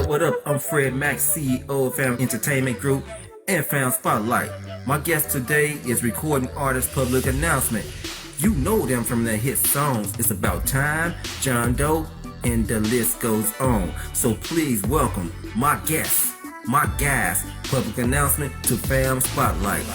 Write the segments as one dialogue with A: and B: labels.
A: What up? I'm Fred Max, CEO of Fam Entertainment Group and Fam Spotlight. My guest today is recording artist Public Announcement. You know them from their hit songs, It's About Time, John Doe, and the list goes on. So please welcome my guest, my guys, Public Announcement to Fam Spotlight.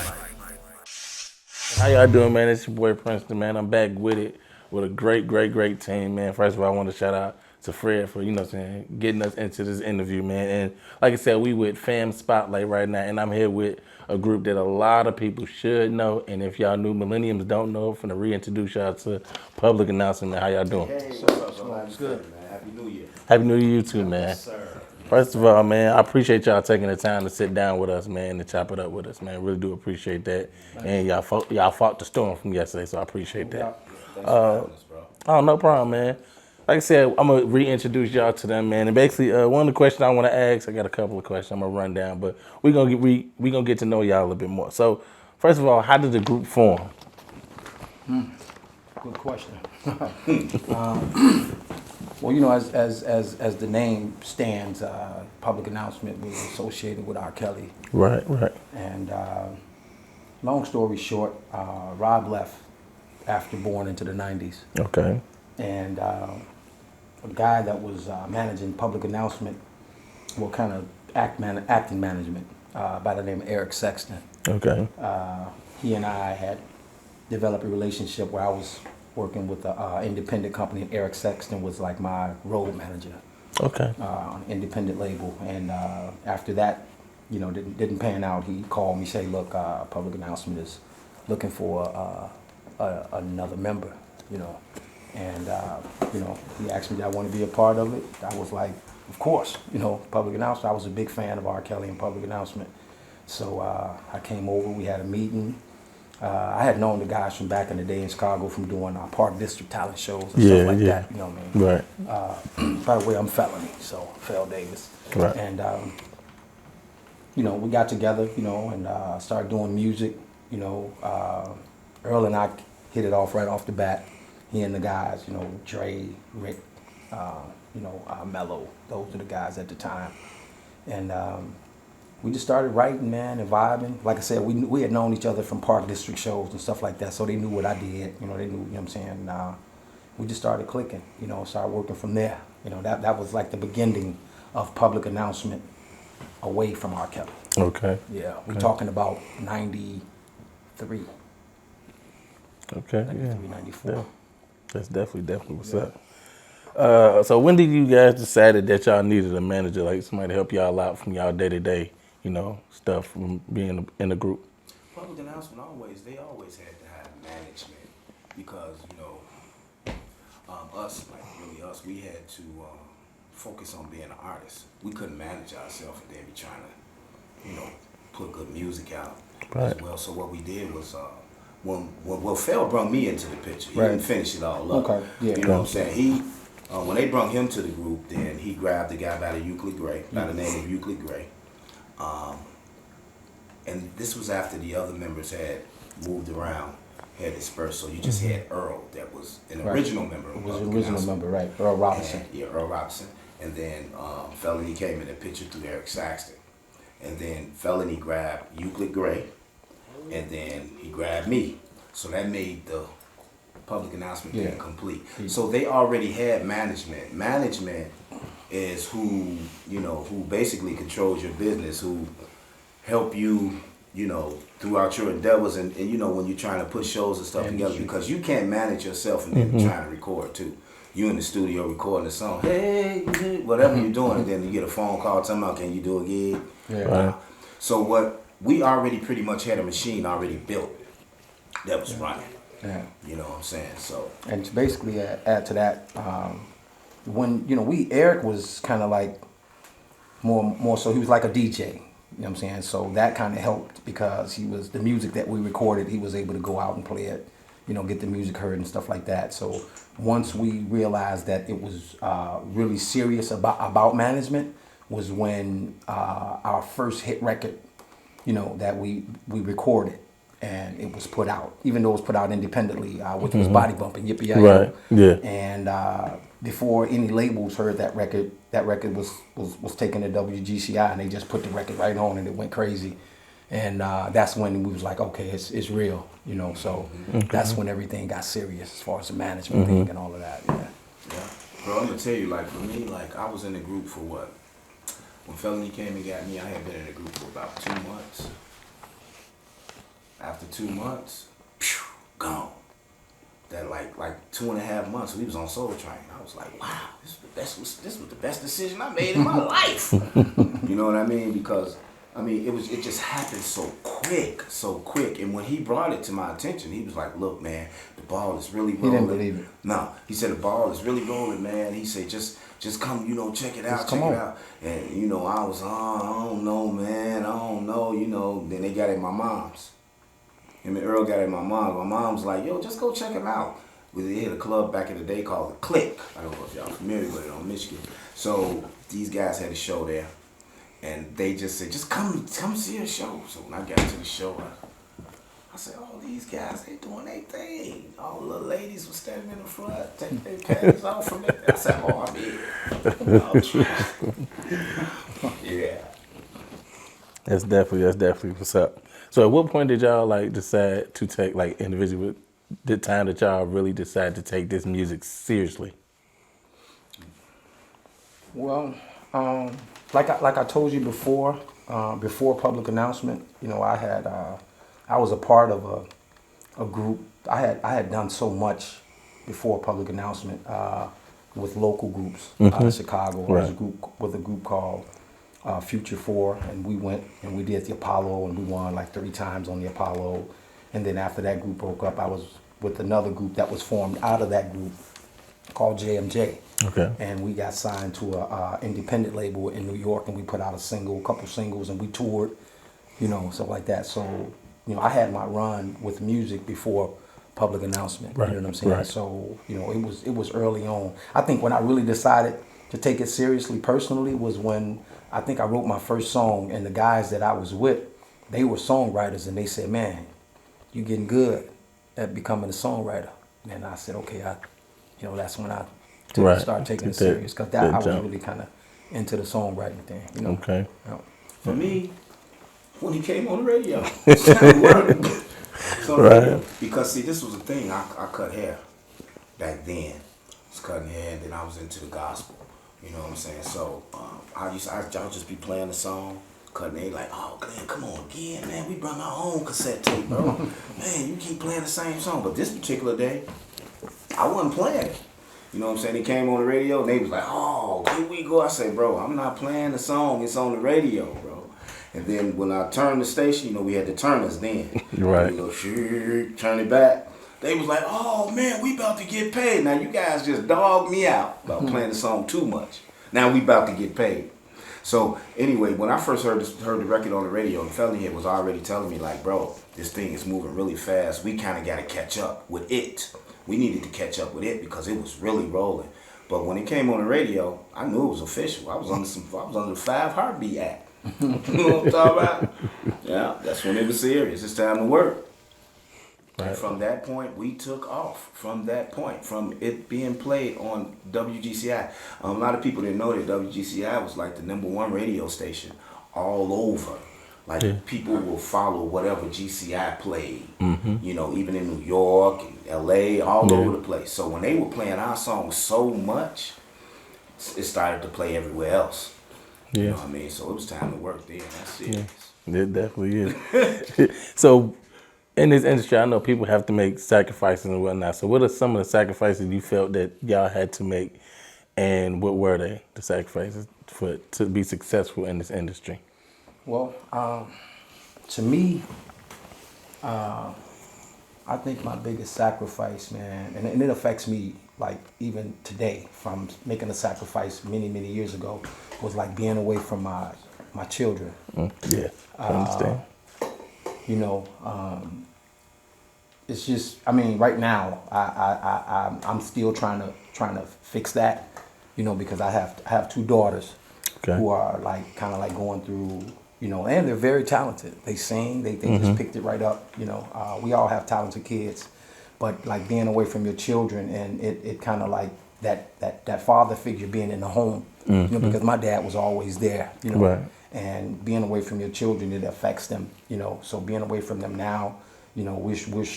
B: How y'all doing, man? It's your boy Princeton, man. I'm back with it with a great team, man. First of all, I want to shout out to Fred for, what I'm saying, getting us into this interview, man. And like I said, we with Fam Spotlight right now, and I'm here with a group that a lot of people should know. And if y'all new millenniums don't know, I'm finna reintroduce y'all to Public Announcement, man. How y'all doing?
C: Hey, what's up, man? Good, man. Happy New Year.
B: Happy New Year, you too, man.
C: Yes, sir.
B: First of all, man, I appreciate y'all taking the time to sit down with us, man, and chop it up with us, man. Really do appreciate that. And y'all fought the storm from yesterday, so I appreciate that.
C: Thanks for having us, bro.
B: Oh, no problem, man. Like I said, I'm gonna reintroduce y'all to them, man. And basically, one of the questions I want to ask, I got a couple of questions I'm gonna run down, but we gonna get to know y'all a little bit more. So, first of all, how did the group form?
D: Good question. Well, as the name stands, Public Announcement was associated with R. Kelly.
B: Right.
D: And long story short, Rob left after Born into the 90s.
B: Okay.
D: And a guy that was managing Public Announcement, well, kind of acting management, by the name of Eric Sexton.
B: Okay.
D: He and I had developed a relationship where I was working with an independent company, and Eric Sexton was like my road manager
B: Okay.
D: on an independent label. And after that, didn't pan out. He called me, say, look, Public Announcement is looking for another member, And he asked me, did I want to be a part of it? I was like, of course, Public Announcement. I was a big fan of R. Kelly and Public Announcement. So I came over, we had a meeting. I had known the guys from back in the day in Chicago from doing Park District talent shows and stuff like that, you know what I mean?
B: Right.
D: By the way, I'm Felony, so Fel Davis.
B: Right.
D: And, we got together, and started doing music. Earl and I hit it off right off the bat. He and the guys, Dre, Rick, Mello, those are the guys at the time. And we just started writing, man, and vibing. Like I said, we had known each other from Park District shows and stuff like that, so they knew what I did. They knew, what I'm saying? We just started clicking, started working from there. That was like the beginning of Public Announcement away from R. Kelly.
B: Okay.
D: Yeah, we're talking about 93.
B: Okay.
D: 93, 94.
B: Yeah. That's definitely what's up. So when did you guys decided that y'all needed a manager, like somebody to help y'all out from y'all day-to-day, stuff from being in the group?
C: Public Announcement they always had to have management because, us, we had to focus on being an artist. We couldn't manage ourselves and then be trying to, put good music out as well. So what we did was, when Fel brought me into the picture, he didn't finish it all up.
D: Okay, yeah.
C: You know what I'm saying? When they brought him to the group, then he grabbed the guy by the name of Euclid Gray. And this was after the other members had moved around, had dispersed. So you just had Earl, that was an original member.
D: It was an original member, right? Earl Robinson.
C: Earl Robinson. And then Felony came in the picture through Eric Saxton. And then Felony grabbed Euclid Gray. And then he grabbed me. So that made the Public Announcement thing complete. So they already had management. Management is who basically controls your business, who help you, throughout your endeavors and when you're trying to put shows and stuff together, because you can't manage yourself and then trying to record too. You in the studio recording a song, hey, whatever you're doing, and then you get a phone call talking about, can you do a gig?
D: Yeah.
B: Right.
C: So we already pretty much had a machine already built that was running.
D: Yeah.
C: You know what I'm saying? So.
D: And to basically add to that, when Eric was kind of like more so he was like a DJ. You know what I'm saying? So that kind of helped because he was the music that we recorded. He was able to go out and play it, get the music heard and stuff like that. So once we realized that it was really serious about management, was when our first hit record, that we recorded. and it was put out, even though it was put out independently, which was Body Bumping, Yippee Yi
B: Right. Yeah.
D: And before any labels heard that record was taken to WGCI, and they just put the record right on, and it went crazy. And that's when we was like, okay, it's real, you know. So that's when everything got serious as far as the management thing and all of that. Yeah.
C: Yeah. Bro, I'm gonna tell you, like, for me, like, I was in the group for what? When Felony came and got me, I had been in the group for about 2 months. After 2 months, gone. That like 2.5 months, we was on Soul Train. I was like, wow, this was the best decision I made in my life. You know what I mean? Because I mean, it just happened so quick. And when he brought it to my attention, he was like, look, man, the ball is really rolling.
D: He didn't believe it.
C: No, he said the ball is really rolling, man. He said, just come, you know, check it out,
D: come on.
C: it out. And, you know, I was, I don't know, man, I don't know, you know. Then they got it at my mom's. Him and Earl got it at my mom's. My mom's like, yo, just go check him out. We had a club back in the day called The Click. I don't know if y'all familiar with it on Michigan. So these guys had a show there. And they just said, just come see a show. So when I got to the show, I said, oh, these guys, they doing their thing. All the little ladies were standing in the front, taking their panties off from it. I said, oh, I'm here. Yeah.
B: That's definitely what's up. So at what point did y'all like decide to take like individual the time that y'all really decided to take this music seriously?
D: Well, like I told you before, before public announcement, you know, I was a part of a group. I had done so much before public announcement with local groups out of Chicago.
B: Right.
D: There was a group called Future 4, and we went and we did the Apollo, and we won like 3 times on the Apollo. And then after that group broke up, I was with another group that was formed out of that group called JMJ.
B: Okay.
D: And we got signed to a independent label in New York, and we put out a couple singles, and we toured, you know, stuff like that. So, you know, I had my run with music before public announcement.
B: Right.
D: You know what I'm saying?
B: Right.
D: So, you know, it was early on. I think when I really decided to take it seriously personally was when I think I wrote my first song, and the guys that I was with, they were songwriters, and they said, man, you're getting good at becoming a songwriter. And I said, okay, you know, that's when I started taking it serious, because I was really kind of into the songwriting thing, you know.
B: Okay.
D: Yeah.
C: For me, when he came on the radio, so
B: Right.
C: Because see, this was the thing. I cut hair back then. I was cutting hair, and then I was into the gospel. You know what I'm saying? So I'll just be playing the song, cutting hair, like, oh, Glenn, come on again, man. We brought our own cassette tape, bro. Man, you keep playing the same song. But this particular day, I wasn't playing it. You know what I'm saying? They came on the radio, and they was like, oh, here we go. I said, bro, I'm not playing the song. It's on the radio, bro. And then when I turned the station, you know, we had the turners then.
B: Right.
C: You know, turn it back. They was like, oh, man, we about to get paid. Now, you guys just dogged me out about playing the song too much. Now we about to get paid. So, anyway, when I first heard the record on the radio, and Felony Head was already telling me, like, bro, this thing is moving really fast. We kind of got to catch up with it. We needed to catch up with it because it was really rolling. But when it came on the radio, I knew it was official. I was under the 5 Heartbeat Act. You know what I'm talking about? Yeah, that's when it was serious. It's time to work.
B: Right.
C: And from that point, we took off. From that point, from it being played on WGCI. A lot of people didn't know that WGCI was like the #1 radio station all over. Like, people will follow whatever GCI played. You know, even in New York and LA, all over the place. So when they were playing our songs so much, it started to play everywhere else.
B: Yeah.
C: You know what I mean? So it was time to work there. That's serious.
B: Yeah. It definitely is. So in this industry, I know people have to make sacrifices and whatnot. So what are some of the sacrifices you felt that y'all had to make, and what were they, the sacrifices to be successful in this industry?
D: Well, to me, I think my biggest sacrifice, man, and it affects me like even today, from making a sacrifice many years ago, was like being away from my children.
B: Yeah, I understand.
D: You know, it's just, I mean, right now I'm still trying to fix that, you know, because I have 2 daughters who are like kind of like going through, you know, and they're very talented. They sing, they just picked it right up, you know. We all have talented kids, but like being away from your children, and it kind of like that father figure being in the home, you know, because my dad was always there, you know.
B: Right.
D: And being away from your children, it affects them, you know. So being away from them now, you know, we're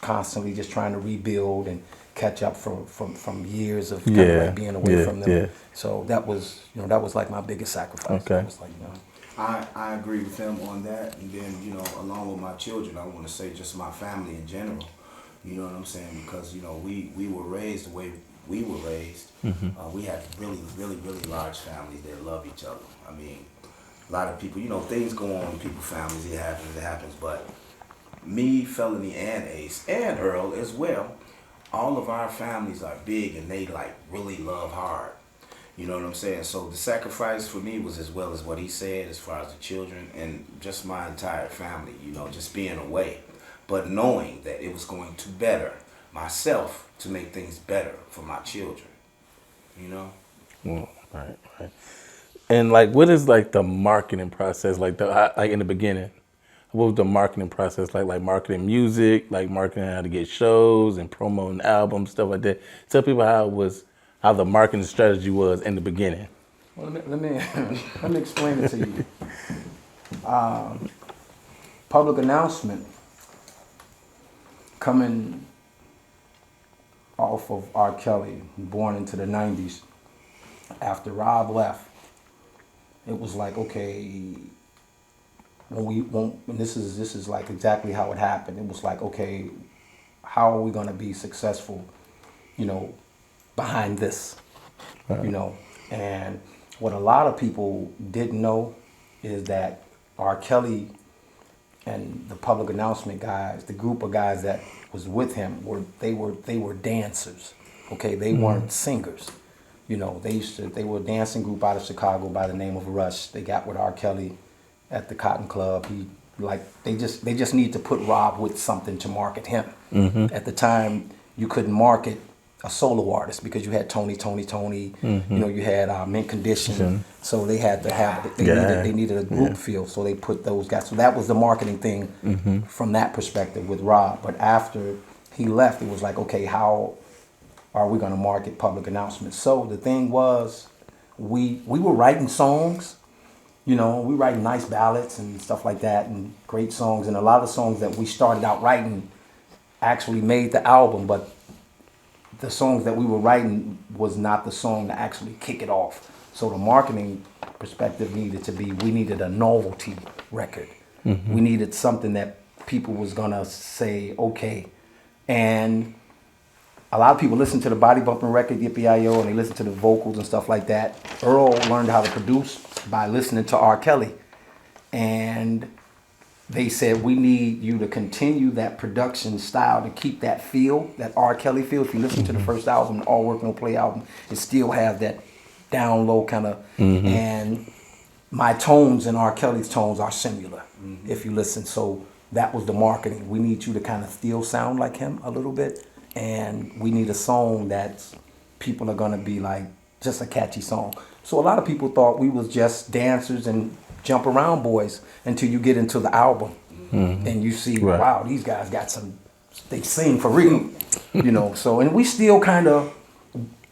D: constantly just trying to rebuild and catch up from years of kind of like being away from them.
B: Yeah.
D: So that was, you know, that was like my biggest sacrifice.
B: Okay.
D: It was like, you know,
C: I agree with him on that. And then, you know, along with my children, I want to say just my family in general. You know what I'm saying? Because, you know, we were raised the way we were raised. We had really, really, really large families that love each other. I mean, a lot of people, you know, things go on in people's families. It happens. But me, Felony, and Ace, and Earl as well, all of our families are big and they like really love hard. You know what I'm saying? So the sacrifice for me was as well as what he said as far as the children and just my entire family, you know, just being away. But knowing that it was going to better myself to make things better for my children, you know?
B: Well, right. And like, what is like the marketing process? Like like in the beginning, what was the marketing process like? Like marketing music, like marketing how to get shows and promoting albums, stuff like that. Tell people how the marketing strategy was in the beginning.
D: well, let me explain it to you. Public announcement coming off of R. Kelly, born into the 90s. After Rob left, it was like, okay, when this is like exactly how it happened. It was like, okay, how are we gonna be successful, you know, behind this, you know? And what a lot of people didn't know is that R. Kelly and the public announcement guys, the group of guys that was with him, they were dancers. Okay, they weren't singers. You know, they were a dancing group out of Chicago by the name of Rush. They got with R. Kelly at the Cotton Club. They just need to put Rob with something to market him. At the time, you couldn't market a solo artist because you had Tony. You know, you had Mint Condition. So they had to have they needed a group feel. So they put those guys. So that was the marketing thing from that perspective with Rob. But after he left, it was like, okay, how are we going to market public announcements? So the thing was, we were writing songs. You know, we writing nice ballads and stuff like that, and great songs. And a lot of songs that we started out writing actually made the album, but the songs that we were writing was not the song to actually kick it off. So the marketing perspective needed to be, we needed a novelty record. We needed something that people was gonna say, okay. And a lot of people listen to the body bumping record, Yippee-I-Yo, and they listen to the vocals and stuff like that. Earl learned how to produce by listening to R. Kelly. And they said, we need you to continue that production style to keep that feel, that R. Kelly feel. If you listen to the first album, the All Work No Play album, it still has that down low kind of, and my tones and R. Kelly's tones are similar, if you listen. So that was the marketing. We need you to kind of still sound like him a little bit, and we need a song that people are gonna be like, just a catchy song. So a lot of people thought we was just dancers and jump around boys until you get into the album and you see, wow, these guys got some, they sing for real, you know. So, and we still kind of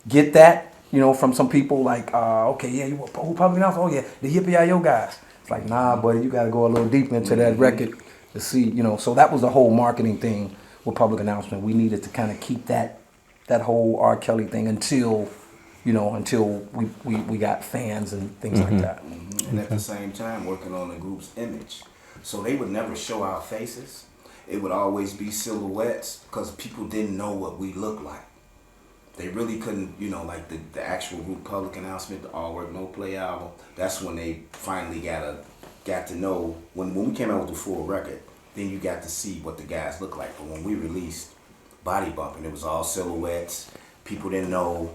D: get that, you know, from some people like, okay, yeah, you who public announcement? Oh yeah, the Yippee-I-Yo guys. It's like, nah, buddy, you got to go a little deeper into that record to see, you know. So that was the whole marketing thing with public announcement. We needed to kind of keep that whole R. Kelly thing until, you know, until we got fans and things like that.
C: And at the same time, working on the group's image. So they would never show our faces. It would always be silhouettes because people didn't know what we looked like. They really couldn't, you know, like the actual group public announcement, the All Work No Play album. That's when they finally got to know, when we came out with the full record, then you got to see what the guys look like. But when we released Body Bumping, it was all silhouettes. People didn't know,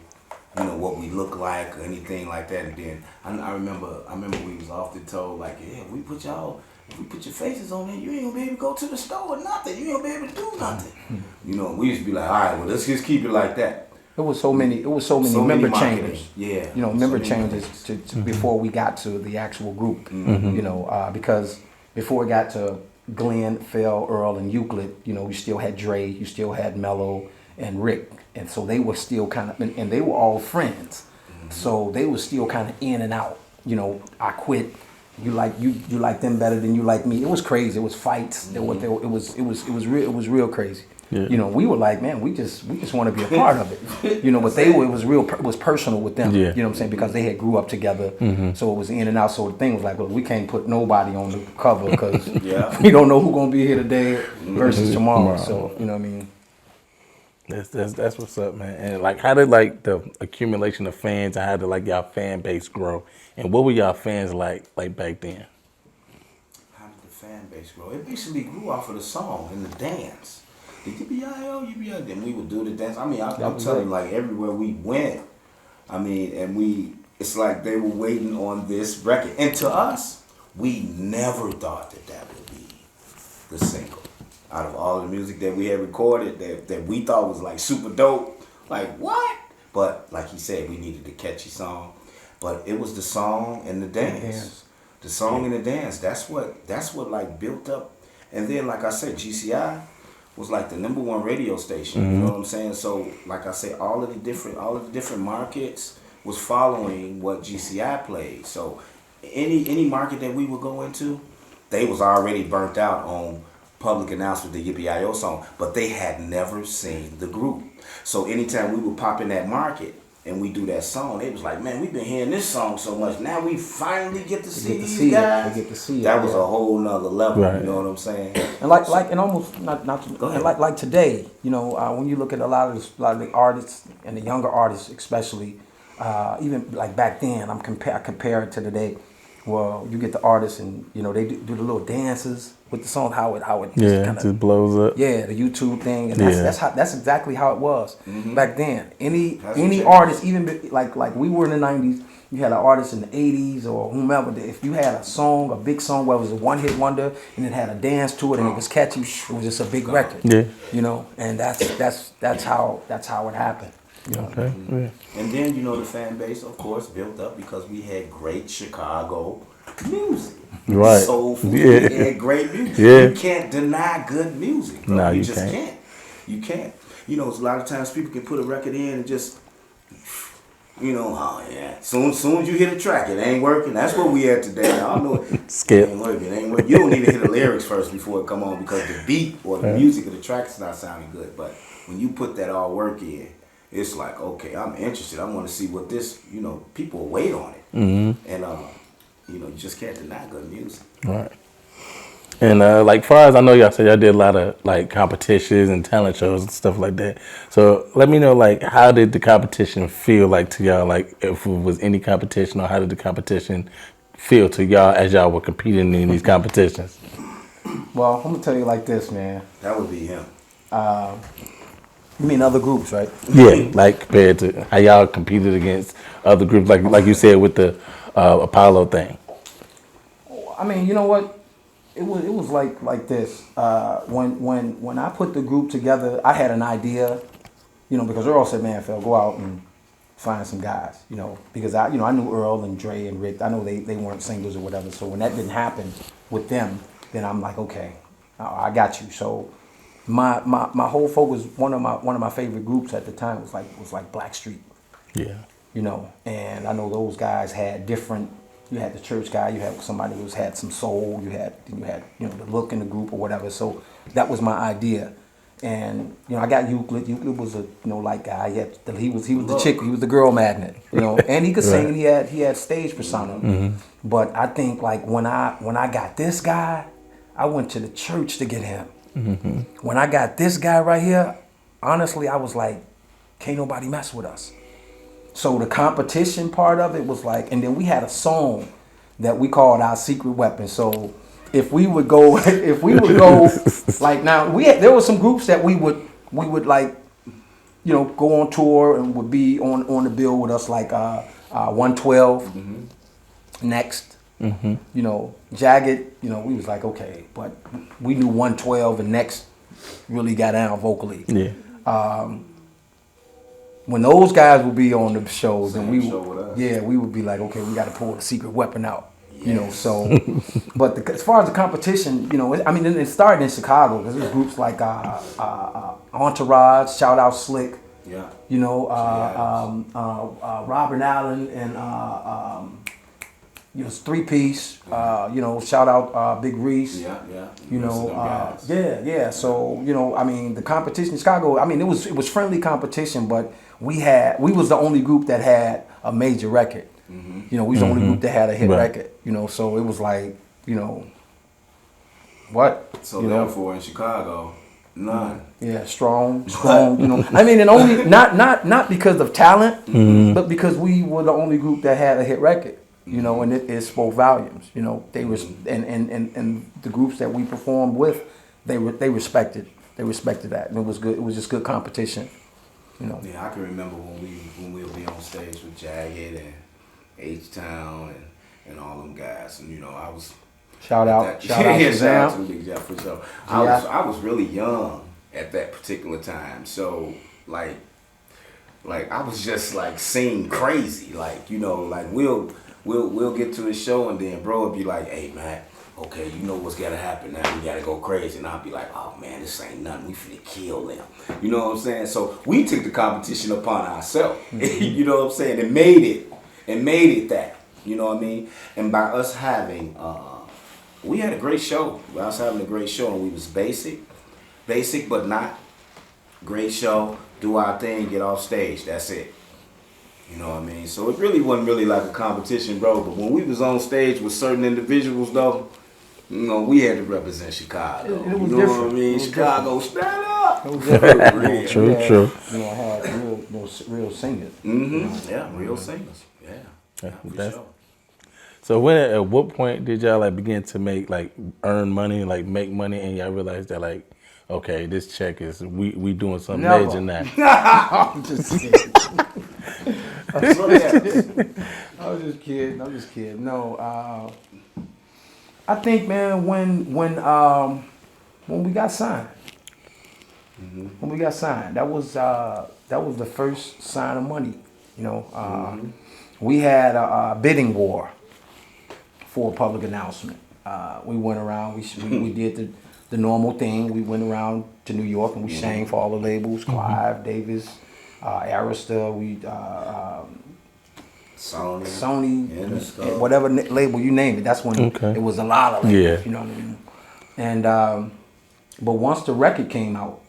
C: you know, what we look like or anything like that. And then I remember we was often told, like, yeah, if we put your faces on there, you ain't gonna be able to go to the store or nothing. You ain't gonna be able to do nothing. You know, we used to be like, all right, well, let's just keep it like that.
D: It was so many
C: So many
D: member
C: marketing.
D: changes.
C: Yeah.
D: You know,
C: So
D: member
C: many
D: changes
C: members.
D: to before we got to the actual group. You know, because before it got to Glenn, Phil, Earl, and Euclid, you know, you still had Dre, you still had Mello and Rick, and so they were still kind of, and they were all friends, so they were still kind of in and out. You know, I quit. You like them better than you like me. It was crazy. It was fights. It was real crazy.
B: Yeah.
D: You know, we were like, man, we just want to be a part of it. You know, but it was personal with them.
B: Yeah.
D: You know what I'm saying? Because they had grew up together, so it was in and out. So the thing was like, well, we can't put nobody on the cover because
C: Yeah.
D: we don't know who's gonna be here today versus tomorrow. So you know what I mean?
B: That's what's up, man. And like, how did like the accumulation of fans and how did like y'all fan base grow? And what were y'all fans like back then?
C: How did the fan base grow? It basically grew off of the song and the dance. The yippee-yi-yo, yippee-yi-yo. Then we would do the dance. I mean, I'm telling you, like everywhere we went, I mean, and it's like they were waiting on this record. And to us, we never thought that would be the single. Out of all the music that we had recorded that we thought was like super dope. Like, what? But like he said, we needed a catchy song. But it was the song and the dance. The song and the dance. That's what like built up. And then like I said, GCI was like the #1 radio station. You know what I'm saying? So like I said, all of the different markets was following what GCI played. So any market that we would go into, they was already burnt out on Public Announcement, the Yippee-yi-yo song, but they had never seen the group. So anytime we would pop in that market and we do that song, they was like, man, we've been hearing this song so much. Now we finally get to see these guys.
D: They get to see it.
C: That was a whole nother level.
B: Right.
C: You know what I'm saying?
D: And and almost not
C: Go ahead.
D: and like today, you know, when you look at a lot of the artists and the younger artists, especially, even like back then, I compare it to today. Well, you get the artists and you know they do the little dances with the song, how it
B: Just blows up.
D: yeah, the YouTube thing, and
B: Yeah.
D: that's exactly how it was back then. Any
C: That's
D: artist, even like we were in the '90s, you had an artist in the '80s or whomever. If you had a big song where it was a one-hit wonder and it had a dance to it and it was catchy, it was just a big record.
B: Yeah.
D: You know, and that's how it happened. You know?
B: Okay. Yeah.
C: And then, you know, the fan base, of course, built up because we had great Chicago music.
B: Right.
C: Soulful.
B: Yeah.
C: We had great music.
B: Yeah.
C: You can't deny good music. Bro.
B: No,
C: you
B: you
C: just
B: can't.
C: can't. You can't. You know, a lot of times people can put a record in and just, you know, oh yeah. Soon as you hit a track, it ain't working. That's what we had today. I don't know.
B: Skip.
C: It ain't working. It ain't working. You don't even hear the lyrics first before it come on because the beat or the music of the track is not sounding good. But when you put that all work in, it's like, okay, I'm interested. I want to see what this, you know, people wait on it. And, you know, you just can't deny good music.
B: Right. And like far as I know, y'all said y'all did a lot of like competitions and talent shows and stuff like that. So let me know, like, how did the competition feel like to y'all? Like, if it was any competition, or how did the competition feel to y'all as y'all were competing in these competitions?
D: Well, I'm gonna tell you like this, man.
C: That would be him.
D: You mean other groups, right?
B: Yeah, like compared to how y'all competed against other groups, like you said with the Apollo thing.
D: I mean, you know what? It was like this. When I put the group together, I had an idea, you know, because Earl said, "Man, Phil, go out and find some guys," you know, because I knew Earl and Dre and Rick. I know they weren't singles or whatever. So when that didn't happen with them, then I'm like, okay, I got you. So my whole focus, one of my favorite groups at the time was like Blackstreet.
B: Yeah.
D: You know, and I know those guys had different. You had the church guy, you had somebody who had some soul, you had you know the look in the group or whatever. So that was my idea, and you know I got Euclid. Euclid was a light guy. He was the chick. He was the girl magnet. You know, and he could sing. And he had stage persona. But I think like when I got this guy, I went to the church to get him. When I got this guy right here, honestly, I was like, can't nobody mess with us. So the competition part of it was like, and then we had a song that we called our secret weapon. So if we would go, like now there were some groups that we would like, you know, go on tour and would be on the bill with us, like 112, Next, you know, Jagged. You know, we was like, okay, but we knew 112 and Next really got down vocally.
B: Yeah.
D: when those guys would be on the shows, and
C: Same show with us.
D: we would be like, okay, we got to pull the secret weapon out. You know,
C: Yes.
D: so, but as far as the competition, you know, I mean, it started in Chicago because there's groups like Entourage, Shout Out Slick,
C: Yeah.
D: you know,
C: Yeah.
D: Robert Allen and you know, Three Piece, you know, shout out Big Reese.
C: Yeah.
D: You
C: Most of
D: know,
C: them guys.
D: yeah. So, you know, I mean, the competition in Chicago, I mean, it was friendly competition, but we was the only group that had a major record. You know, we was the only group that had a hit
B: Right.
D: record. You know, so it was like, you know, what?
C: So
D: you know?
C: therefore, in Chicago, none.
D: Yeah, strong. You know, I mean, and only not because of talent, but because we were the only group that had a hit record. You know, and it spoke volumes. You know, they and the groups that we performed with, they respected that, and it was good. It was just good competition. You know.
C: Yeah, I can remember when we would be on stage with Jagged and H-Town and all them guys, and you know, I was
D: Shout out
C: yeah, shout out to
D: Shazam.
C: Big Jeff for sure.
D: Yeah.
C: I was really young at that particular time, so like I was just like singing crazy, like, you know, like we'll get to a show and then bro would be like, hey man, okay, you know what's gotta happen now, we gotta go crazy, and I'll be like, oh man, this ain't nothing, we finna kill them, you know what I'm saying? So we took the competition upon ourselves, you know what I'm saying, and made it that, you know what I mean? And by us having we had a great show. By us having a great show, and we was basic but not great show, do our thing, get off stage, that's it. You know what I mean? So it really wasn't really like a competition, bro. But when we was on stage with certain individuals, though, you know, we had to represent Chicago.
D: It was
C: you know
D: different.
C: what I mean?
D: It was
C: Chicago, stand up.
D: It was different.
C: Real.
B: True,
D: Yeah,
B: true.
D: You know, had real singers.
C: Yeah, real singers. Yeah, for
B: that's-
C: sure.
B: So at what point did y'all like begin to earn money, like make money, and y'all realized that like, okay, this check is we doing something
D: Never.
B: major now?
D: I'm just kidding. I was just kidding. No, I think, man, when we got signed, that was the first sign of money. You know, we had a bidding war for a public announcement. We went around. We did the normal thing. We went around to New York and we sang for all the labels: Clive, Davis, Arista. Sony,
C: Interscope.
D: whatever label you name it. That's when it was a lot of labels.
B: Yeah.
D: You know what I mean? And but once the record came out,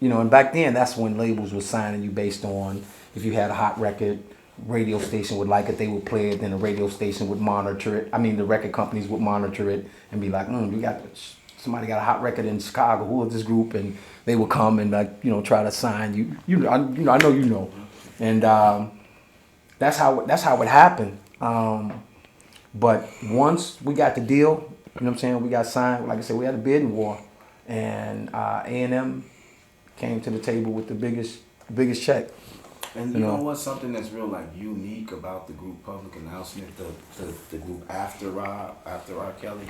D: you know, and back then that's when labels were signing you based on if you had a hot record, radio station would like it, they would play it, then the radio station would monitor it. I mean, the record companies would monitor it and be like, somebody got a hot record in Chicago. Who is this group? And they would come and try to sign you. I know you know, and that's how it happened. But once we got the deal, you know what I'm saying, we got signed. Like I said, we had a bidding war, and A&M came to the table with the biggest check.
C: And you know what's something that's real like unique about the group Public Announcement, the group after R. Kelly,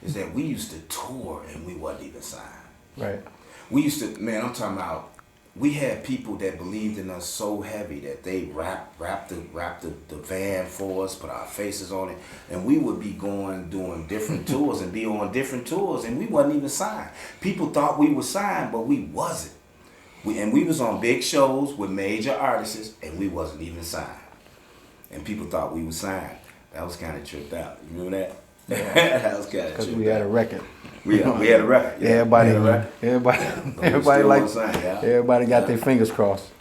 C: is that we used to tour and we wasn't even signed.
D: Right.
C: We used to, man, I'm talking about, we had people that believed in us so heavy that they wrapped the van for us, put our faces on it, and we would be doing different tours and be on different tours, and we wasn't even signed. People thought we were signed, but we wasn't. We was on big shows with major artists, and we wasn't even signed. And people thought we was signed. That was kind of tripped out. You remember that?
D: Yeah.
C: That was kind of tripped out.
D: Because we had a record.
C: We had a record. Yeah,
D: Everybody,
C: we had a record.
D: everybody
C: still
D: like,
C: wasn't signed, yeah.
D: everybody got their fingers crossed.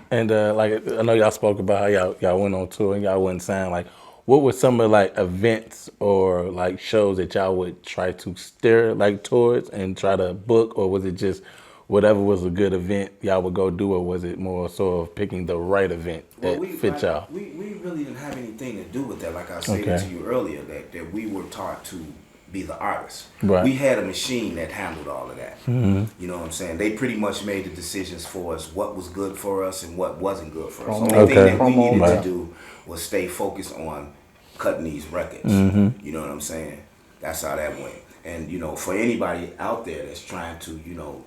B: And like I know y'all spoke about how y'all went on tour and y'all wasn't signed. Like, what were some of like events or like shows that y'all would try to steer like towards and try to book, or was it just whatever was a good event y'all would go do, or was it more sort of picking the right event that fit y'all?
C: We really didn't have anything to do with that. Like I said to you earlier, that we were taught to be the artist.
B: Right.
C: We had a machine that handled all of that. You know what I'm saying? They pretty much made the decisions for us, what was good for us and what wasn't good for us. The only thing that we needed to do was stay focused on cutting these records. You know what I'm saying? That's how that went. And, for anybody out there that's trying to,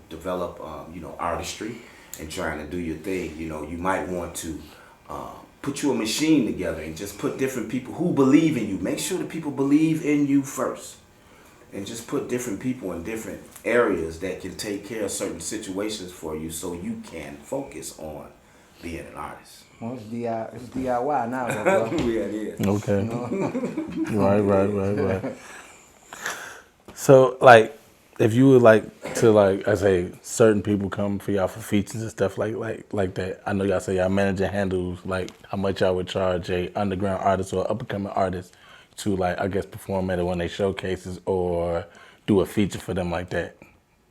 C: develop, artistry, and trying to do your thing, you know, you might want to put you a machine together and just put different people who believe in you. Make sure the people believe in you first. And just put different people in different areas that can take care of certain situations for you so you can focus on being an artist.
D: Well, it's DIY now, though, bro.
C: Yeah, it is.
B: Okay. Right. So, like, if you would like to, like, I say, certain people come for y'all for features and stuff like that. I know y'all say y'all manager handles like how much y'all would charge a underground artist or up and coming artist to, like, I guess perform at one of their showcases or do a feature for them like that.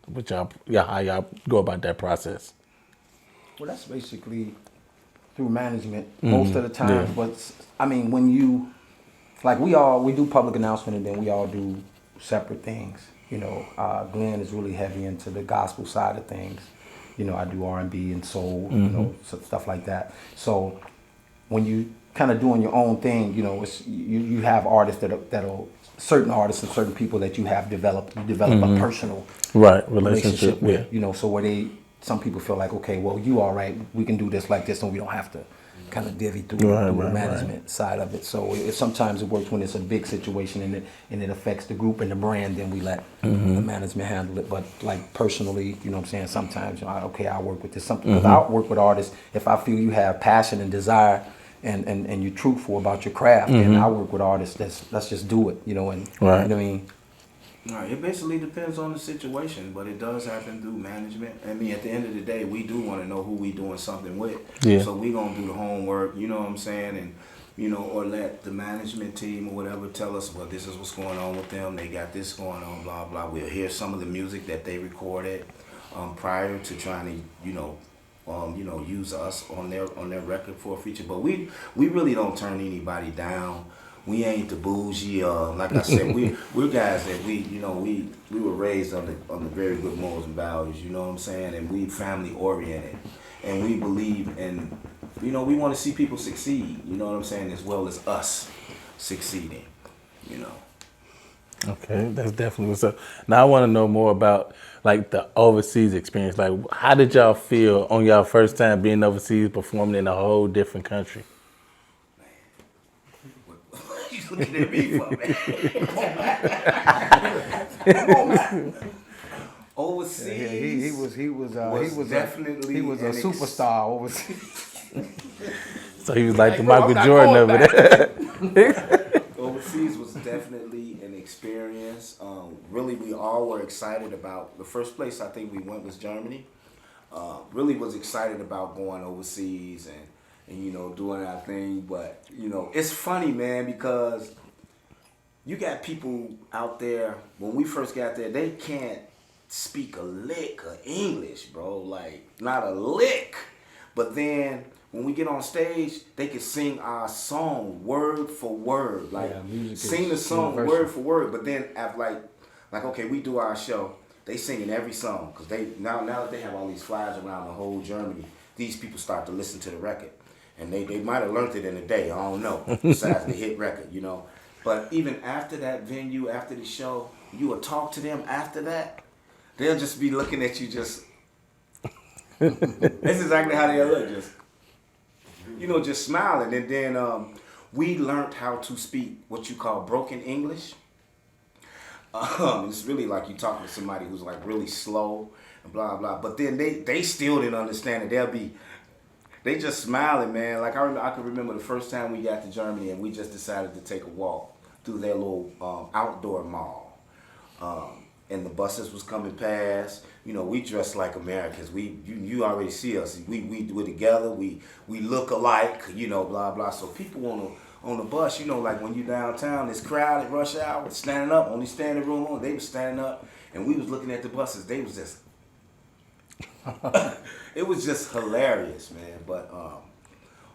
B: But how y'all go about that process?
D: Well, that's basically through management most of the time.
B: Yeah.
D: But I mean, when you like we do public announcement and then we all do separate things. You know, Glenn is really heavy into the gospel side of things. You know, I do R&B and soul, you know, stuff like that. So when you kind of doing your own thing, you know, it's, you have artists that'll certain artists and certain people that you have developed a personal relationship with.
B: Yeah.
D: You know, so where some people feel like, okay, well, you all right, we can do this like this, and we don't have to kind of divvy through the management side of it. So sometimes it works when it's a big situation and it affects the group and the brand, then we let the management handle it. But like personally, you know what I'm saying, sometimes, you know, I'll work with this. Because I'll work with artists if I feel you have passion and desire and you're truthful about your craft, then I work with artists let's just do it, you know, and you know what I mean?
C: Right. It basically depends on the situation, but it does happen through management. I mean, at the end of the day, we do want to know who we doing something with.
B: Yeah.
C: So we gonna do the homework, you know what I'm saying, and you know, or let the management team or whatever tell us, well, this is what's going on with them. They got this going on, blah blah. We'll hear some of the music that they recorded prior to trying to, you know, use us on their record for a feature. But we really don't turn anybody down. We ain't the bougie. Like I said, we're guys that we were raised on the very good morals and values. You know what I'm saying? And we family oriented, and we believe in, you know, we want to see people succeed. You know what I'm saying? As well as us succeeding. You know.
B: Okay, that's definitely what's up. Now I want to know more about like the overseas experience. Like, how did y'all feel on y'all first time being overseas, performing in a whole different country?
C: Looking at me for, man. Overseas.
D: He was
C: definitely
D: a superstar overseas.
B: So he was like the Michael Jordan of it.
C: Overseas was definitely an experience. Really, we all were excited about. The first place I think we went was Germany. Really was excited about going overseas and you know, doing our thing. But, you know, it's funny, man, because you got people out there, when we first got there, they can't speak a lick of English, bro. Like, not a lick. But then when we get on stage, they can sing our song word for word. Like, sing the song word for word. But then, after like, okay, we do our show, they singing every song. Because now that they have all these flyers around the whole Germany, these people start to listen to the record. And they might have learned it in a day, I don't know, besides the hit record, you know. But even after that venue, after the show, you will talk to them after that, they'll just be looking at you just, that's exactly how they'll look, just, you know, just smiling. And then we learned how to speak what you call broken English. It's really like you talking to somebody who's like really slow and blah, blah. But then they still didn't understand it. They just smiling, man. Like I can remember the first time we got to Germany and we just decided to take a walk through their little outdoor mall. And the buses was coming past. You know, we dressed like Americans. You already see us. We're together. We look alike. You know, blah blah. So people on the bus, you know, like when you downtown, it's crowded, rush hour, standing up, only standing room on. They was standing up, and we was looking at the buses. They was just. It was just hilarious, man. But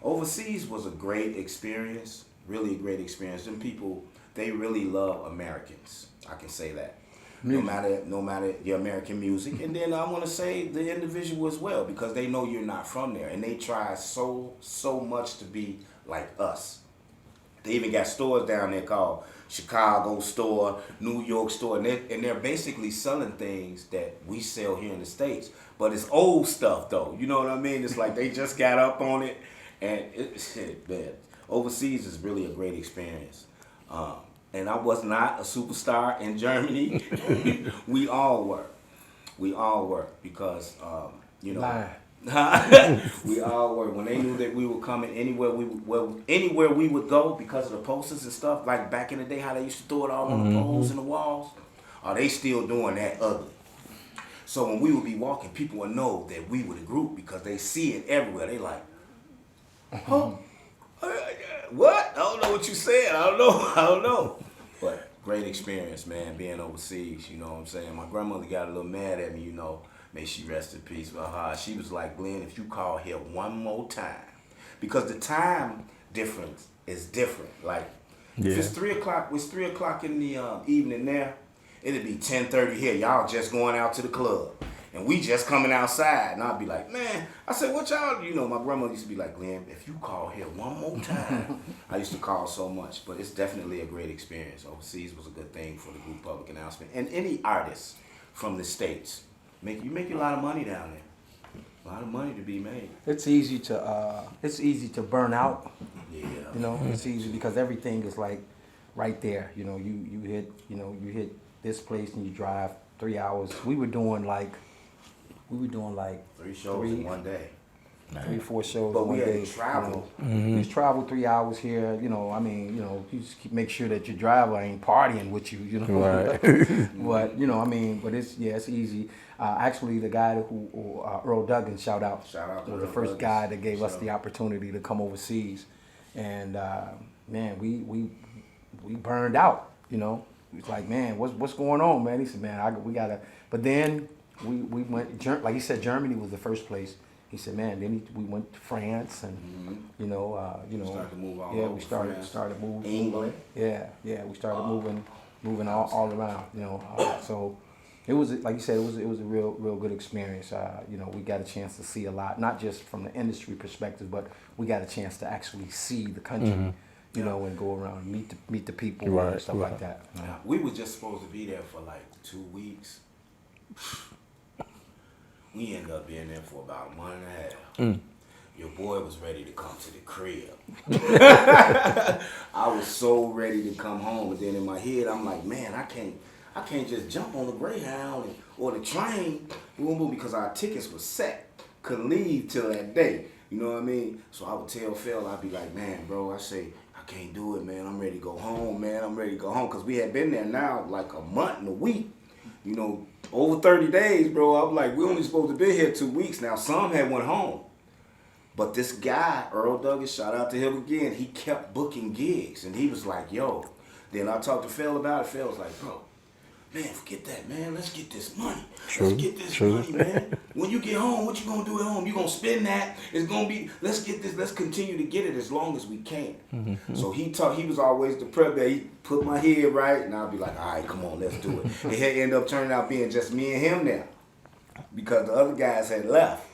C: overseas was a great experience, really a great experience. Them people, they really love Americans. I can say that. No matter your American music. And then I want to say the individual as well, because they know you're not from there. And they try so much to be like us. They even got stores down there called Chicago store, New York store, and they're basically selling things that we sell here in the States. But it's old stuff though. You know what I mean? It's like they just got up on it, and man, overseas is really a great experience. And I was not a superstar in Germany. We all were. We all were because you know.
D: Lying.
C: We all were. When they knew that we were coming anywhere we would go because of the posters and stuff, like back in the day how they used to throw it all on the poles and the walls, are they still doing that ugly? So when we would be walking, people would know that we were the group because they see it everywhere. They like, oh, what? I don't know what you said. I don't know. But great experience, man, being overseas. You know what I'm saying? My grandmother got a little mad at me, you know. May she rest in peace with her. She was like, Glenn, if you call here one more time, because the time difference is different. Like, if it's 3 o'clock, it's 3 o'clock in the evening there, it'd be 10:30 here. Y'all just going out to the club. And we just coming outside. And I'd be like, man, I said, what y'all, you know, my grandmother used to be like, Glenn, if you call here one more time. I used to call so much, but it's definitely a great experience. Overseas was a good thing for the group public announcement. And any artist from the States. You make a lot of money down there. A lot of money to be made.
D: It's easy to burn out.
C: Yeah.
D: You know, it's easy because everything is like right there. You know, you hit this place and you drive 3 hours. We were doing like
C: 3 shows in one day.
D: 3-4 shows
C: But
D: one
C: we had
D: day.
C: to travel.
D: You know. You just travel 3 hours here. You know, I mean, you know, you just make sure that your driver ain't partying with you. You know,
B: Right.
D: but you know, I mean, but it's easy. Actually, the guy who Earl Duggan, shout out
C: to
D: was the
C: Earl
D: first
C: Duggan.
D: guy that gave us the opportunity to come overseas, and man, we burned out. You know, he's like, man, what's going on, man? He said, man, we gotta. But then we went, like he said, Germany was the first place. He said, man, then we went to France and you know,
C: Started to move all
D: yeah,
C: over
D: we
C: France,
D: started moving.
C: England.
D: Yeah, we started moving all around. You know, so it was, like you said, it was a real good experience. You know, we got a chance to see a lot, not just from the industry perspective, but we got a chance to actually see the country. You know, and go around and meet the people and stuff like that. You know?
C: We were just supposed to be there for like 2 weeks. We ended up being there for about a month and a half. Your boy was ready to come to the crib. I was so ready to come home, but then in my head, I'm like, man, I can't just jump on the Greyhound or the train, because our tickets were set. Couldn't leave till that day. You know what I mean? So I would tell Phil, I'd be like, man, bro, I can't do it, man. I'm ready to go home, man. I'm ready to go home, because we had been there now like a month and a week. You know, over 30 days, bro. I was like, we only supposed to be here 2 weeks. Now, some had went home. But this guy, Earl Duggan, shout out to him again, he kept booking gigs. And he was like, yo. Then I talked to Phil about it. Phil was like, bro, man, forget that, man. Let's get this money. Let's get this money, man. When you get home, what you going to do at home? You going to spend that? It's going to be, let's get this. Let's continue to get it as long as we can. So he was always the prep that he put my head right. And I'll be like, all right, come on, let's do it. And it ended up turning out being just me and him now. Because the other guys had left.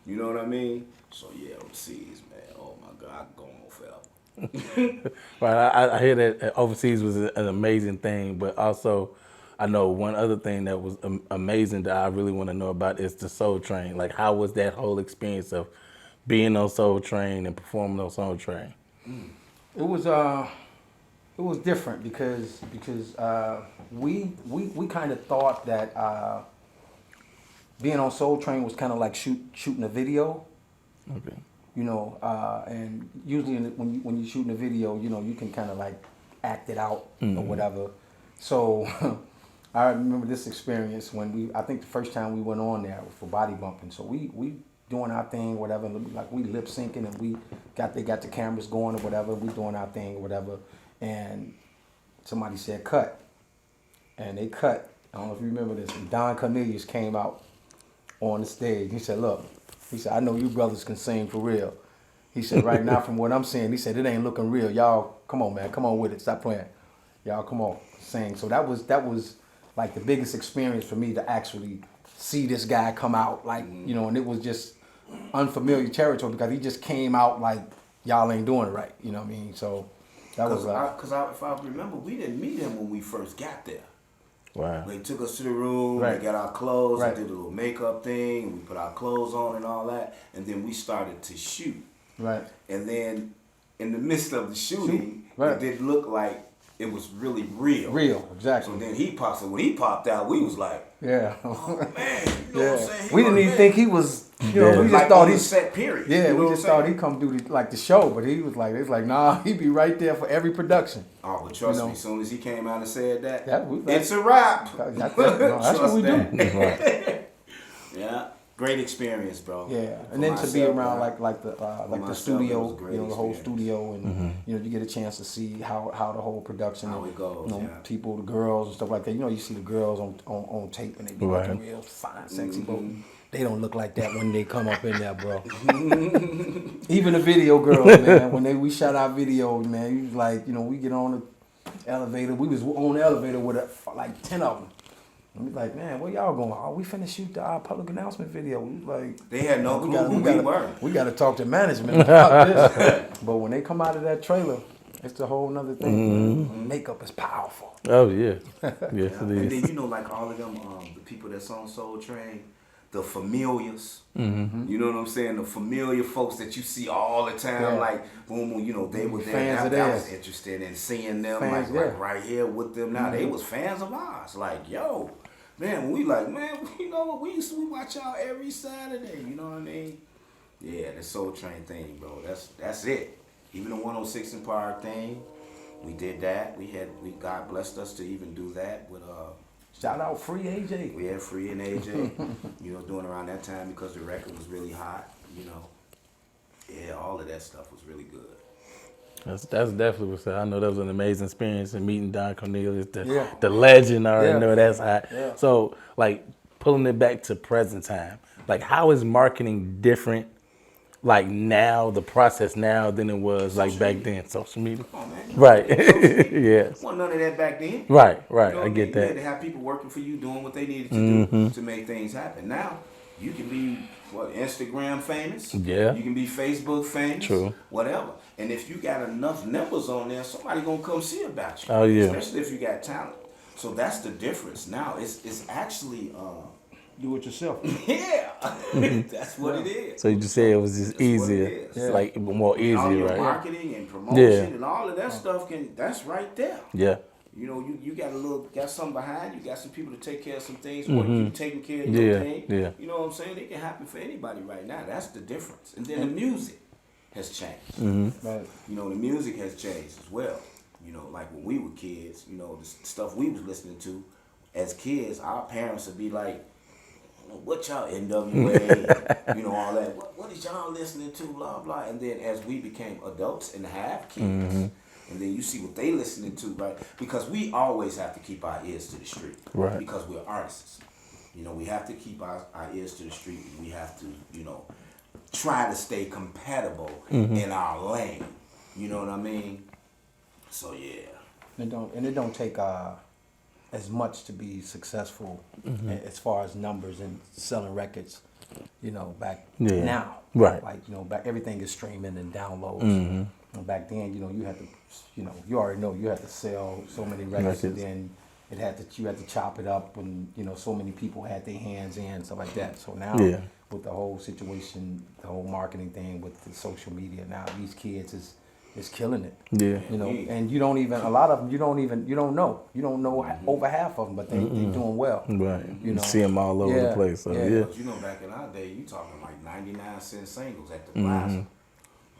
C: You know what I mean? So, yeah, overseas, man. Oh, my God, I can go on forever.
B: Right, I hear that overseas was an amazing thing, but also I know one other thing that was amazing that I really want to know about is the Soul Train. Like, how was that whole experience of being on Soul Train and performing on Soul Train?
D: It was different because we kind of thought that being on Soul Train was kind of like shooting a video.
B: Okay.
D: You know, and usually when you're shooting a video, you know, you can kind of like act it out or whatever. So I remember this experience when I think the first time we went on there was for body bumping. So we doing our thing, whatever, like we lip syncing and they got the cameras going or whatever. We doing our thing or whatever, and somebody said cut, and they cut. I don't know if you remember this. And Don Cornelius came out on the stage. He said, look. He said, I know you brothers can sing for real. He said, right now, from what I'm seeing, he said, it ain't looking real. Y'all, come on, man. Come on with it. Stop playing. Y'all, come on. Sing. So that was like the biggest experience for me to actually see this guy come out. Like, you know, and it was just unfamiliar territory because he just came out like, y'all ain't doing it right. You know what I mean? So That was
C: if I remember, we didn't meet him when we first got there.
B: Wow.
C: They took us to the room,
D: Right.
C: they got our clothes,
D: Right.
C: they did a little makeup thing, and we put our clothes on and all that, and then we started to shoot.
D: right.
C: And then in the midst of the shooting,
D: Right.
C: it didn't look like it was really real.
D: Real,
C: So
D: exactly.
C: then so when he popped out, we was like,
D: Yeah.
C: oh man, you know what I'm saying? He
D: We didn't even
C: man.
D: think he was. You know,
B: Yeah.
D: we just
C: like
D: thought
C: on the
D: he's.
C: set period.
D: Yeah,
C: you know
D: we
C: what
D: just
C: I'm
D: thought
C: saying?
D: he'd come do the show, but he was like, it's like, nah, he'd be right there for every production.
C: Oh, but trust
D: You know.
C: me, as soon as he came out and said that,
D: Yeah,
C: it's a wrap.
D: That's what we do.
B: Right.
C: Yeah, great experience, bro.
D: Yeah,
C: For
D: and then to be
C: myself,
D: around
C: man.
D: like the
C: myself, it
D: studio,
C: was a great
D: the whole
C: experience.
D: studio, and you know, you get a chance to see how the whole production,
C: How it goes,
D: you know,
C: yeah.
D: people, the girls and stuff like that. You know, you see the girls on tape and they be
B: Right.
D: looking real fine, sexy, but
C: Mm-hmm.
D: they don't look like that when they come up in there, bro. Even the video girls, man, when we shot our video, man, you was like, you know, we get on the elevator. We was on the elevator with like 10 of them. And we like, man, where y'all going? Oh, we finna shoot our public announcement video. We was like,
C: They had no clue who we
D: gotta,
C: were.
D: We got to talk to management about this. But when they come out of that trailer, it's a whole nother thing. Makeup is powerful.
B: Oh yeah. Yes, it
C: And
B: is.
C: then you know, like all of them, the people that's on Soul Train, the familiars. You know what I'm saying? The familiar folks that you see all the time,
D: Yeah.
C: like boom, boom. You know, they were there.
D: Fans of
C: That
D: theirs.
C: was interested in seeing them,
D: Fans,
C: like
D: yeah.
C: right here with them. Now they was fans of ours. Like, yo, man, we like, man, you know what? We watch y'all every Saturday. You know what I mean? Yeah, the Soul Train thing, bro. That's it. Even the 106 in Park thing, we did that. God blessed us to even do that with
D: Shout out Free AJ.
C: we had Free and AJ, you know, doing around that time because the record was really hot, you know. Yeah, all of that stuff was really good.
B: That's definitely what's up. I know that was an amazing experience and meeting Don Cornelius,
D: Yeah.
B: the legend. I already
D: Yeah.
B: know that's hot.
D: Yeah.
B: So, like, pulling it back to present time, like, how is marketing different, like, now, the process now than it was, like, back then? Social media?
C: Come on, man.
B: Right.
C: Social media.
B: Yes.
C: Wasn't none of that back then.
B: Right,
C: You
B: right.
C: know
B: I
C: what
B: get
C: mean? You had to
B: that.
C: have people working for you doing what they needed to do to make things happen. Now, you can be, Instagram famous.
B: Yeah.
C: You can be Facebook famous.
B: True.
C: Whatever. And if you got enough numbers on there, somebody gonna come see about you.
B: Oh, yeah.
C: Especially if you got talent. So that's the difference. Now, it's actually,
D: Do it yourself.
C: yeah. That's what it is.
B: So you just say it was just
C: That's what it
B: easier,
C: is.
D: Yeah.
B: like more
C: all
B: easier,
C: your
B: right?
C: marketing and promotion
B: Yeah.
C: and all of that stuff that's right there.
B: Yeah.
C: You know, you got something behind you, got some people to take care of some things, or you taking care of your
B: Yeah,
C: thing.
B: yeah.
C: You know what I'm saying? It can happen for anybody right now. That's the difference. And then the music has changed.
D: Right.
C: You know, the music has changed as well. You know, like when we were kids, you know, the stuff we was listening to as kids, our parents would be like, what y'all NWA, you know, all that. What is y'all listening to, blah, blah. And then as we became adults and have kids, and then you see what they listening to, right? Because we always have to keep our ears to the street.
B: Right.
C: Because we're artists. You know, we have to keep our ears to the street. We have to, you know, try to stay compatible in our lane. You know what I mean? So, yeah.
D: It don't take as much to be successful as far as numbers and selling records. You know, back
B: Yeah.
D: now,
B: Right.
D: Like, you know, back everything is streaming and downloads. And back then, you know, you had to, you know, you already know you had to sell so many records, and
B: Records.
D: then you had to chop it up, and you know, so many people had their hands in, stuff like that. So now,
B: Yeah.
D: with the whole situation, the whole marketing thing with the social media, now these kids is killing it.
B: Yeah.
D: You know, and you don't even, a lot of them, you don't know over half of them, but they doing well.
B: Right.
D: You
B: You
D: know.
B: see them all over the
D: Yeah,
B: place. So
D: yeah.
B: yeah.
C: But you know, back in our day, you talking like 99-cent singles at the plaza.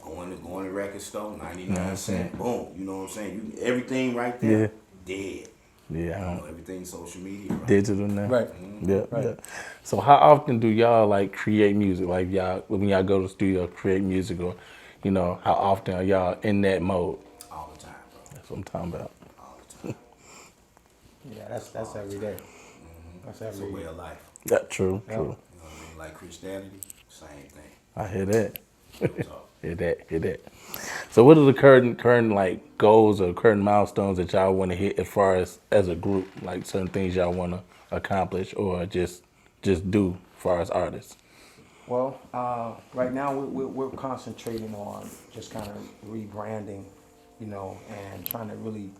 C: Going to record store, 99-cent, boom. You know what I'm saying? Everything right there, dead.
B: Yeah.
C: You know, everything social media. Right?
B: Digital now.
D: Right.
B: Yeah,
D: Right.
B: yeah. So how often do y'all like create music? Like y'all, when y'all go to the studio, create music, or you know, how often are y'all in that mode?
C: All the time, bro.
B: That's what I'm talking about.
C: All the time.
D: Yeah, that's every day. That's
C: It's a
D: every
C: way
D: day.
C: of life.
B: Yeah, true,
D: Yeah.
B: true.
C: You know what I mean? Like Christianity, same thing.
B: I hear that.
C: Real talk.
B: Hear that. So what are the current like goals or current milestones that y'all want to hit as far as a group? Like certain things y'all want to accomplish or just do as far as artists?
D: Well, right now we're concentrating on just kind of rebranding, you know, and trying to really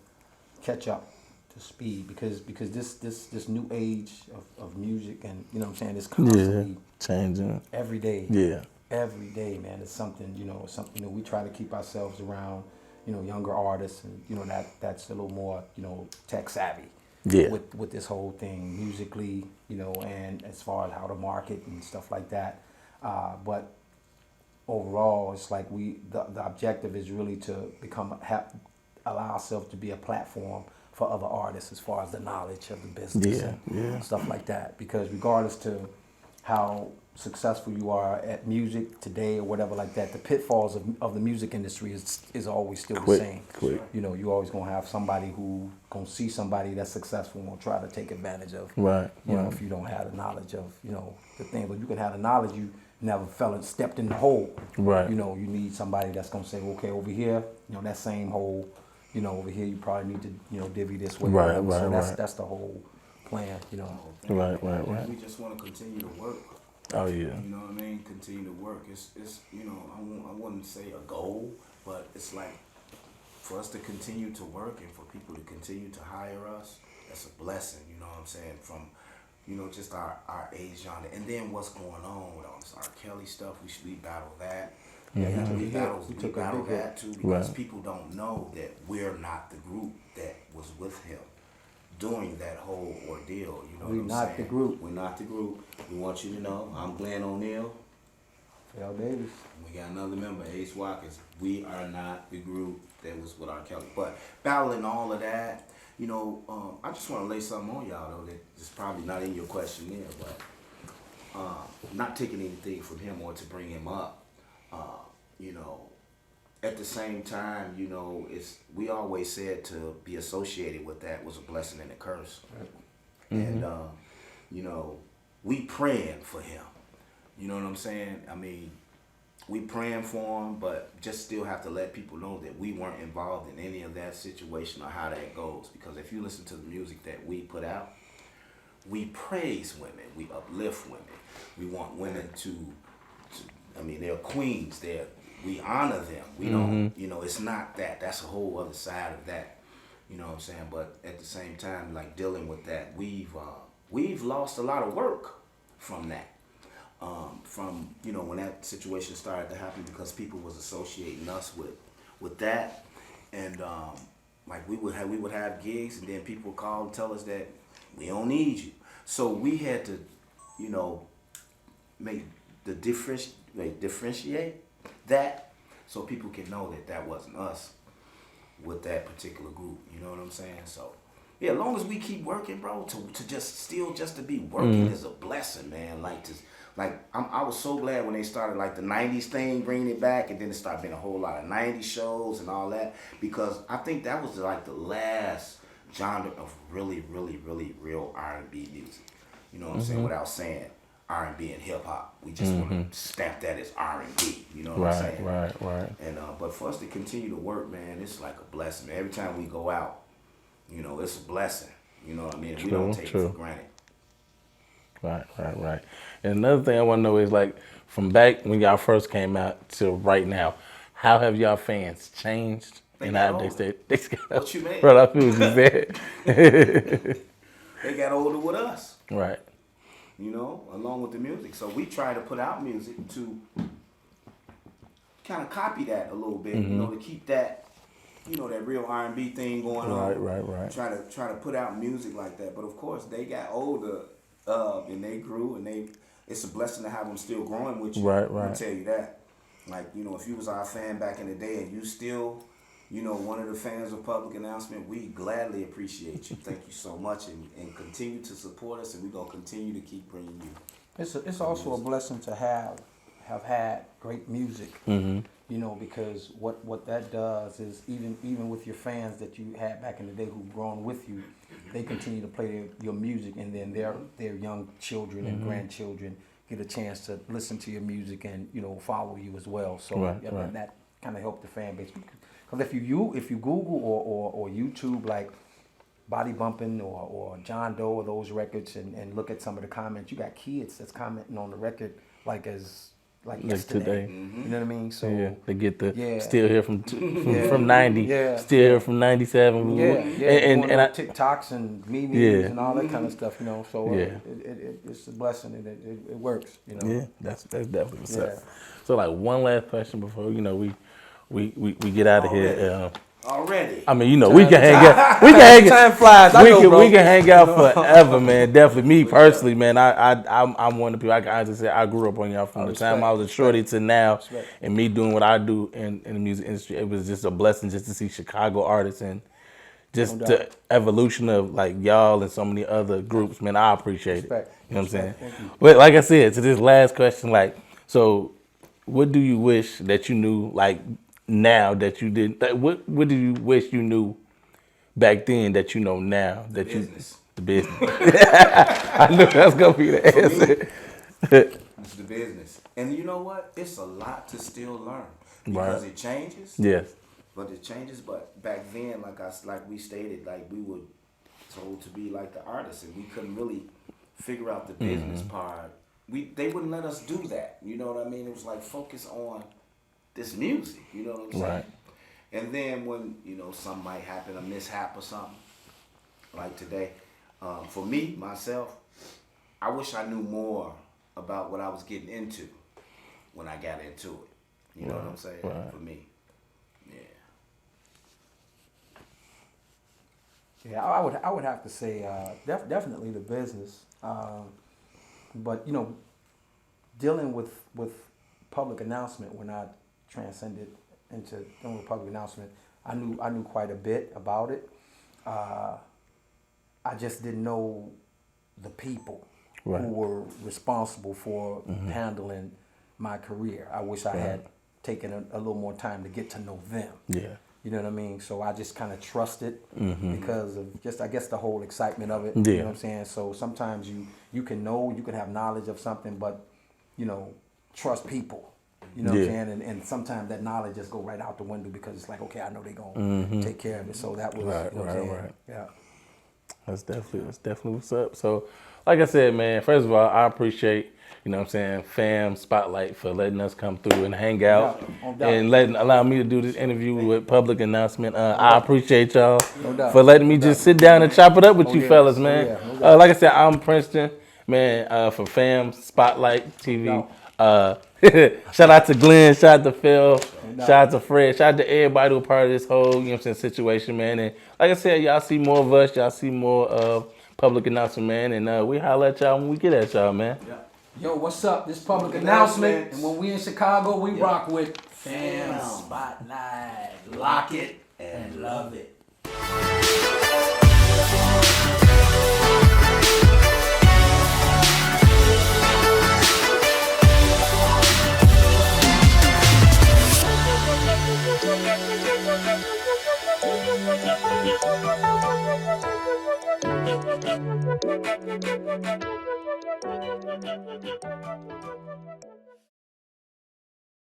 D: catch up to speed because this new age of music and you know what I'm saying, it's constantly
B: changing
D: every day.
B: Yeah.
D: Every day, man. It's something, you know, we try to keep ourselves around, you know, younger artists and you know that's a little more, you know, tech savvy.
B: Yeah.
D: With this whole thing musically, you know, and as far as how to market and stuff like that. But overall, it's like the objective is really to allow ourselves to be a platform for other artists as far as the knowledge of the business and stuff like that. Because regardless to how successful you are at music today or whatever like that, the pitfalls of the music industry is always still the same. You know, you always gonna have somebody who gonna see somebody that's successful and gonna try to take advantage of.
B: Right.
D: You know, if you don't have the knowledge of, you know, the thing, but you can have the knowledge, you never stepped in the hole.
B: Right.
D: You know, you need somebody that's gonna say, okay, over here, you know, that same hole, you know, over here you probably need to, you know, divvy this way.
B: Right,
D: so
B: right.
D: that's the whole plan, you know.
B: Right.
C: We just want to continue to work.
B: Oh yeah.
C: You know what I mean? Continue to work. It's you know, I wouldn't say a goal, but it's like for us to continue to work and for people to continue to hire us, that's a blessing, you know what I'm saying? From, you know, just our age genre. And then what's going on with all this R. Kelly stuff, we battle that.
D: Yeah,
C: We battle
D: hit.
C: that too because
B: Right.
C: people don't know that we're not the group that was with him during that whole ordeal. You know
D: We
C: what I'm
D: not
C: saying?
D: the group.
C: We're not the group. We want you to know I'm Glenn O'Neill.
D: Phil Davis.
C: We got another member, Ace Watkins. We are not the group that was with R. Kelly. But battling all of that, you know, I just want to lay something on y'all though that's probably not in your questionnaire, but not taking anything from him or to bring him up. You know, at the same time, you know, we always said to be associated with that was a blessing and a curse. Right. And you know, we praying for him. You know what I'm saying? I mean, we praying for him, but just still have to let people know that we weren't involved in any of that situation or how that goes. Because if you listen to the music that we put out, we praise women, we uplift women, we want women to I mean, they're queens. We honor them. We don't, you know, it's not that. That's a whole other side of that. You know what I'm saying? But at the same time, like dealing with that, we've lost a lot of work from that. From, you know, when that situation started to happen because people was associating us with that. And like we would have gigs and then people would call and tell us that we don't need you. So we had to, you know, make the differentiate that so people can know that that wasn't us with that particular group. You know what I'm saying? So yeah, as long as we keep working, bro, to just to be working is a blessing, man. I was so glad when they started like the 90s thing, bringing it back, and then it started being a whole lot of 90s shows and all that, because I think that was like the last genre of really, really, really real R&B music. You know what I'm saying? Without saying R&B and hip hop, we just want to stamp that as R&B. You know what I'm saying?
B: Right.
C: And but for us to continue to work, man, it's like a blessing. Every time we go out, you know, it's a blessing. You know what I mean? We don't take it for granted.
B: Right. And another thing I want to know is, like, from back when y'all first came out to right now, how have y'all fans changed?
C: They
B: and
C: got
B: how
C: older. What you mean?
B: Bro, I feel what you said.
C: They got older with us.
B: Right.
C: You know, along with the music. So we try to put out music to kind of copy that a little bit, you know, to keep that, you know, that real R&B thing going on.
B: Right.
C: Try to put out music like that. But of course, they got older and they grew, and it's a blessing to have them still growing with you.
B: Right.
C: I'll tell you that. Like, you know, if you was our fan back in the day and you still, you know, one of the fans of Public Announcement, we gladly appreciate you. Thank you so much, and continue to support us, and we're going to continue to keep bringing you.
D: It's also a blessing to have had great music, you know, because what that does is even with your fans that you had back in the day who've grown with you, they continue to play your music, and then their young children and grandchildren get a chance to listen to your music and, you know, follow you as well. So that kind of helped the fan base. Because if you Google or YouTube like Body Bumping or John Doe or those records and look at some of the comments, you got kids that's commenting on the record like as like yesterday.
B: today.
D: You know what I mean? So
B: Yeah, they get the
D: Yeah.
B: still here from 90,
D: Yeah.
B: still here from 97.
D: yeah,
B: and
D: I,
B: I,
D: TikToks and memes
B: Yeah.
D: and all that kind of stuff. You know, so
B: Yeah.
D: it's a blessing and it works. You know.
B: yeah, that's definitely what's
D: Yeah.
B: up. So like one last question before we get out of here.
C: Already.
B: I mean, we can hang out.
D: Time flies. I know, bro.
B: We can hang out forever, man. Definitely, me personally, man. I'm one of the people I can honestly say I grew up on y'all from the time I was a shorty to now, and me doing what I do in the music industry. It was just a blessing just to see Chicago artists and just the evolution of like y'all and so many other groups, man. I appreciate it. You know what I'm saying? But like I said, to this last question, like, so what do you wish that you knew, like, now that you didn't? Like, what do you wish you knew back then that you know now that the business? I knew that was gonna be the answer.
C: It's the business, and you know what? It's a lot to still learn because
B: Right.
C: it changes.
B: Yes.
C: But it changes. But back then, like we stated, like we were told to be like the artists, and we couldn't really figure out the business part. They wouldn't let us do that. You know what I mean? It was like focus on this music. You know what I'm saying?
B: Right.
C: And then when something might happen, a mishap or something, like today, for me myself, I wish I knew more about what I was getting into when I got into it. You know what I'm saying?
B: Right.
C: For me, yeah.
D: Yeah, I would have to say definitely the business, but dealing with public announcement when I transcended into dealing with public announcement, I knew quite a bit about it. I just didn't know the people
B: Right.
D: who were responsible for handling my career. I wish I had taken a little more time to get to know them.
B: Yeah.
D: You know what I mean? So I just kind of trusted because of just, I guess, the whole excitement of it.
B: Yeah.
D: You know what I'm saying? So sometimes you can have knowledge of something, but, trust people. You know what I'm saying? And sometimes that knowledge just go right out the window because it's like, okay, I know they're going to take care of it. So that was,
B: Right,
D: you know what I'm saying?
B: right.
D: Yeah.
B: That's definitely what's up. So, like I said, man, first of all, I appreciate, Fam Spotlight for letting us come through and hang out
D: No doubt.
B: and allow me to do this interview with public announcement. I appreciate y'all
D: doubt.
B: for letting me just sit down and chop it up with you fellas, man.
D: yeah, no doubt.
B: Like I said, I'm Princeton, man, for Fam Spotlight TV. Shout out to Glenn, shout out to Phil, shout out to Fred, shout out to everybody who was part of this whole, situation, man. And like I said, y'all see more of us, y'all see more of public announcement, man. And we holler at y'all when we get at y'all, man.
C: Yeah.
D: Yo, what's up? This public
C: announcement.
D: announcement. And when we in Chicago, we rock with Fam
C: Spotlight. Lock it and love it.